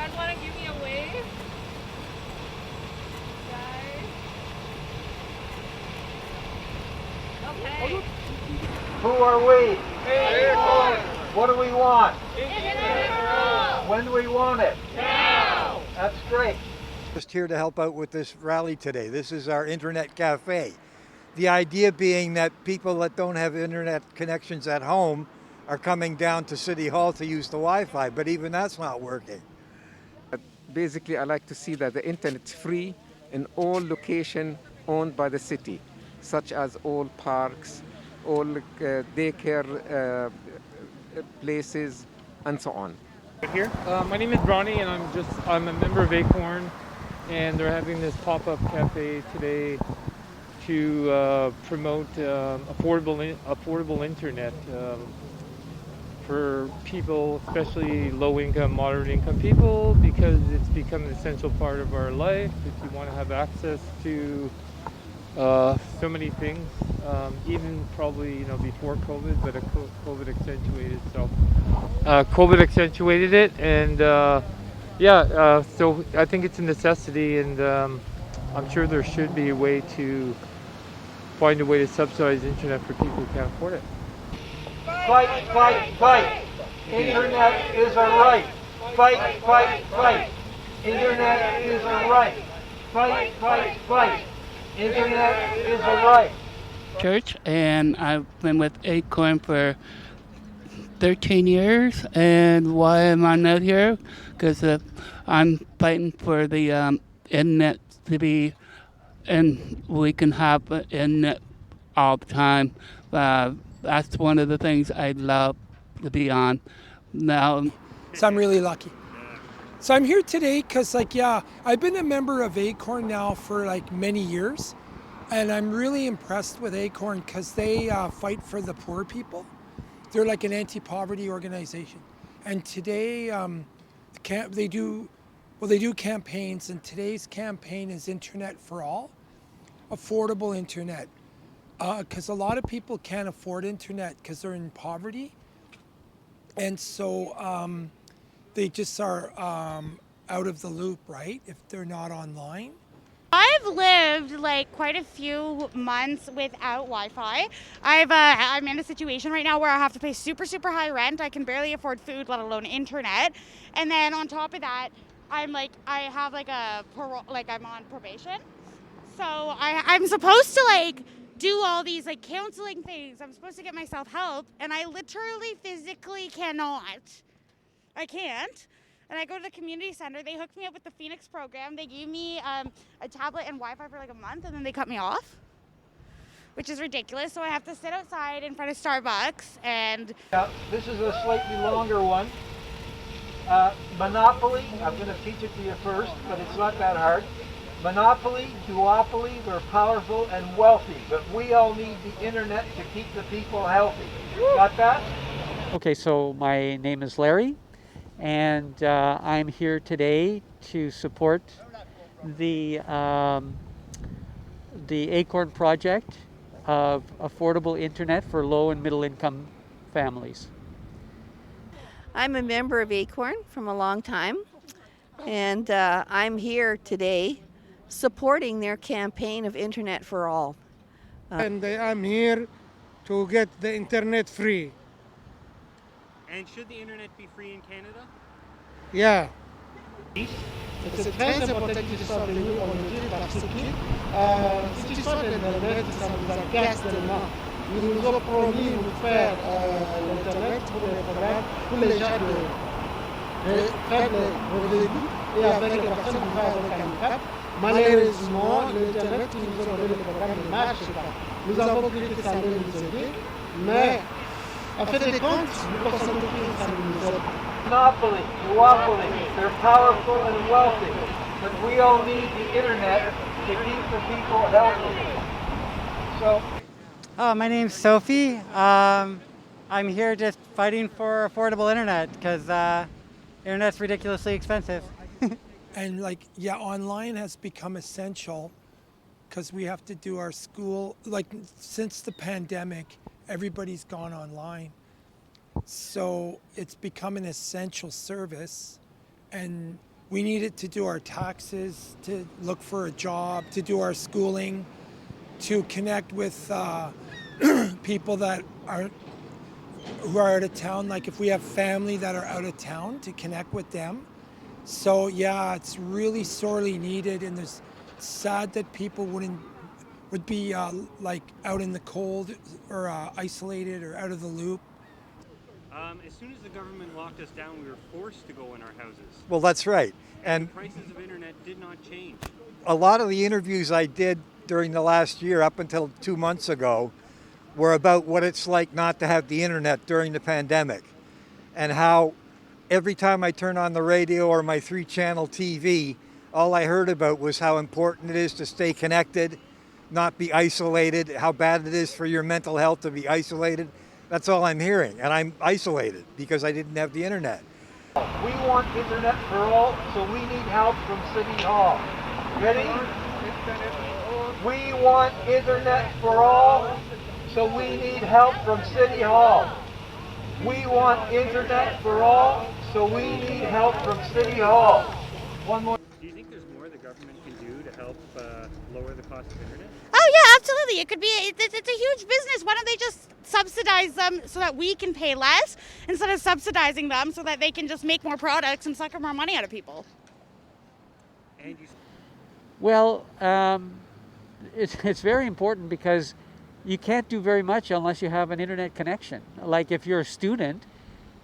guys want to give me a wave? Guys? Okay. Who are we? Acorn. What do we want? Internet4all. When do we want it? Now. That's great. Just here to help out with this rally today. This is our internet cafe. The idea being that people that don't have internet connections at home are coming down to City Hall to use the Wi-Fi, but even that's not working. Basically, I like to see that the internet is free in all locations owned by the city, such as all parks, all daycare places, and so on. Here? My name is Bronny, and I'm a member of Acorn, and they're having this pop-up cafe today to promote affordable internet for people, especially low-income, moderate-income people, because it's become an essential part of our life. If you want to have access to so many things, even probably before COVID, but COVID accentuated. So COVID accentuated it, and so I think it's a necessity, and I'm sure there should be a way to find a way to subsidize internet for people who can't afford it. Fight, fight, fight. Internet is a right. Fight, fight, fight. Internet is a right. Fight, fight, fight. Internet is a right. Church, and I've been with Acorn for 13 years. And why am I not here? Because I'm fighting for the internet to be, and we can have internet all the time. That's one of the things I'd love to be on. Now, So I'm really lucky. So I'm here today because I've been a member of Acorn now for many years. And I'm really impressed with Acorn because they fight for the poor people. They're like an anti-poverty organization. And today they do campaigns, and today's campaign is Internet4all, affordable internet. Because a lot of people can't afford internet because they're in poverty. And so they just are out of the loop, right? If they're not online. I've lived quite a few months without Wi-Fi. I'm in a situation right now where I have to pay super high rent. I can barely afford food, let alone internet. And then on top of that, I have a parole, I'm on probation. So I'm supposed to do all these counseling things. I'm supposed to get myself help, and I literally physically cannot. I can't. And I go to the community center. They hooked me up with the Phoenix program. They gave me a tablet and Wi-Fi for a month, and then they cut me off, which is ridiculous. So I have to sit outside in front of Starbucks and... This is a slightly longer one. Monopoly, I'm going to teach it to you first, but it's not that hard. Monopoly, duopoly, we're powerful and wealthy, but we all need the internet to keep the people healthy. Got that? Okay, so my name is Larry, and I'm here today to support the Acorn project of affordable internet for low and middle income families. I'm a member of Acorn from a long time, and I'm here today supporting their campaign of Internet4all. And I'm here to get the internet free. And should the internet be free in Canada? Yeah. C'est très important que ce soit venu aujourd'hui parce que cette histoire d'Internet, ça nous agace tellement. Ils nous ont promis de faire l'Internet pour les programmes, pour les gens de faibles revenus et avec les personnes qui vivent avec handicap. Malheureusement, l'Internet qui nous a donné le programme ne marche pas. Nous avons cru que ça allait nous aider, mais en fait des comptes, nous pensons que ça nous aide. Monopoly, duopoly, they're powerful and wealthy, but we all need the internet to keep the people healthy. So, my name's Sophie. I'm here just fighting for affordable internet because internet's ridiculously expensive. And online has become essential because we have to do our school. Since the pandemic, everybody's gone online. So it's become an essential service, and We need it to do our taxes, to look for a job, to do our schooling, to connect with people that are who are out of town. Like if we have family that are out of town, to connect with them. So yeah, it's really sorely needed, and it's sad that people would be like out in the cold or isolated or out of the loop. As soon as the government locked us down, we were forced to go in our houses. Well, that's right. And the prices of internet did not change. A lot of the interviews I did during the last year, up until 2 months ago, were about what it's like not to have the internet during the pandemic, and how every time I turn on the radio or my 3-channel TV, all I heard about was how important it is to stay connected, not be isolated, how bad it is for your mental health to be isolated. That's all I'm hearing, and I'm isolated because I didn't have the internet. We want Internet for all, so we need help from City Hall. Ready? We want Internet for all, so we need help from City Hall. We want Internet for all, so we need help from City Hall. One more. Do you think there's more the government can do to help lower the cost of internet? Oh yeah, absolutely. It could be. It's a huge business. Why don't they just subsidize them so that we can pay less instead of subsidizing them so that they can just make more products and sucker more money out of people? And you... Well, it's very important because you can't do very much unless you have an internet connection. Like if you're a student,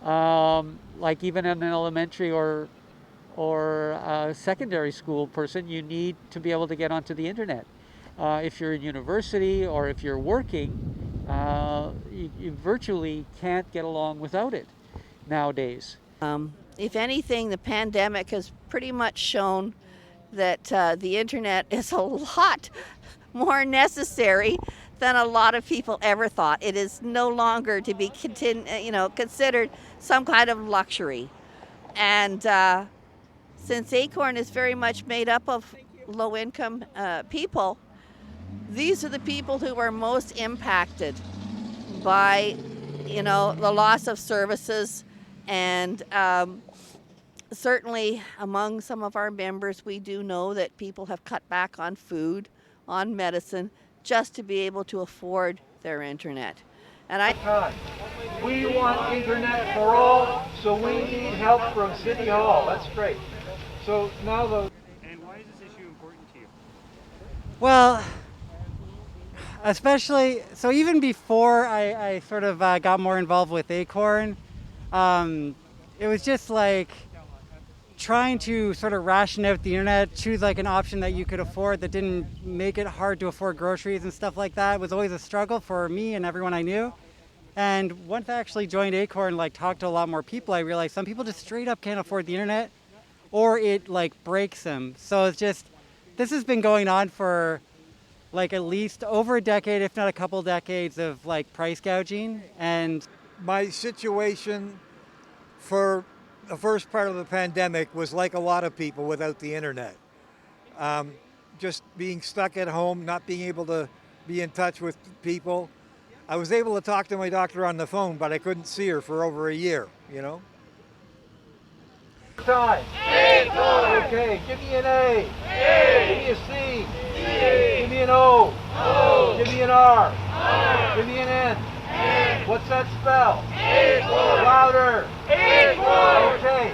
like even in an elementary or a secondary school person, you need to be able to get onto the internet. If you're in university or if you're working, you virtually can't get along without it nowadays. If anything, the pandemic has pretty much shown that the internet is a lot more necessary than a lot of people ever thought. It is no longer to be considered some kind of luxury. And since Acorn is very much made up of low-income people, these are the people who are most impacted by, the loss of services. And certainly among some of our members, we do know that people have cut back on food, on medicine, just to be able to afford their internet. And we want Internet for all, so we need help from City Hall. That's great. So now And why is this issue important to you? Well, especially, so even before I sort of got more involved with Acorn, it was just like trying to sort of ration out the internet, choose like an option that you could afford that didn't make it hard to afford groceries and stuff like that. It was always a struggle for me and everyone I knew. And once I actually joined Acorn, like talked to a lot more people, I realized some people just straight up can't afford the internet, or it like breaks them. So it's just, this has been going on for like at least over a decade, if not a couple decades of like price gouging. And my situation for the first part of the pandemic was like a lot of people without the internet. Just being stuck at home, not being able to be in touch with people. I was able to talk to my doctor on the phone, but I couldn't see her for over a year, Time. Acorn. Okay, give me an A. A. Give me a C. C. Give me an O. O. Give me an R. R. Give me an N. N. What's that spell? Acorn. Louder. Acorn. Okay.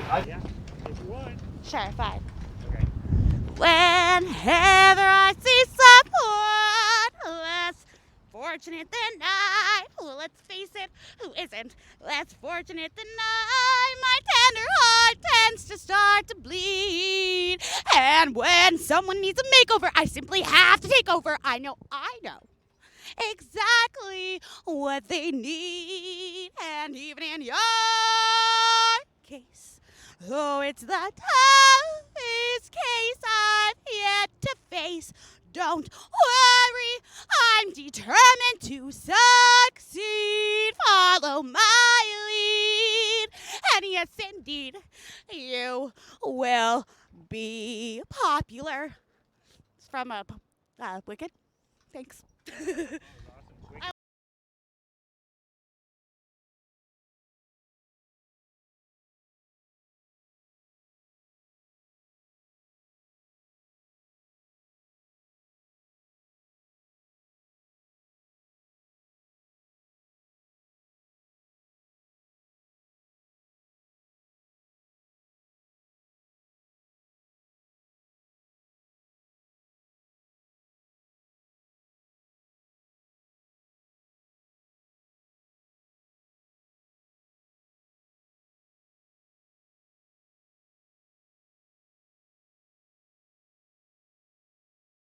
If you want. Sure, fine. Okay. Whenever I see someone less fortunate than I, well, let's face it, who isn't less fortunate than I, my tender heart tends to start to bleed. And when someone needs a makeover, I simply have to take over. I know exactly what they need. And even in your case, though it's the toughest case I've yet to face, don't worry, I'm determined to succeed. Follow my lead, and yes, indeed, you will be popular. It's from Wicked. Thanks.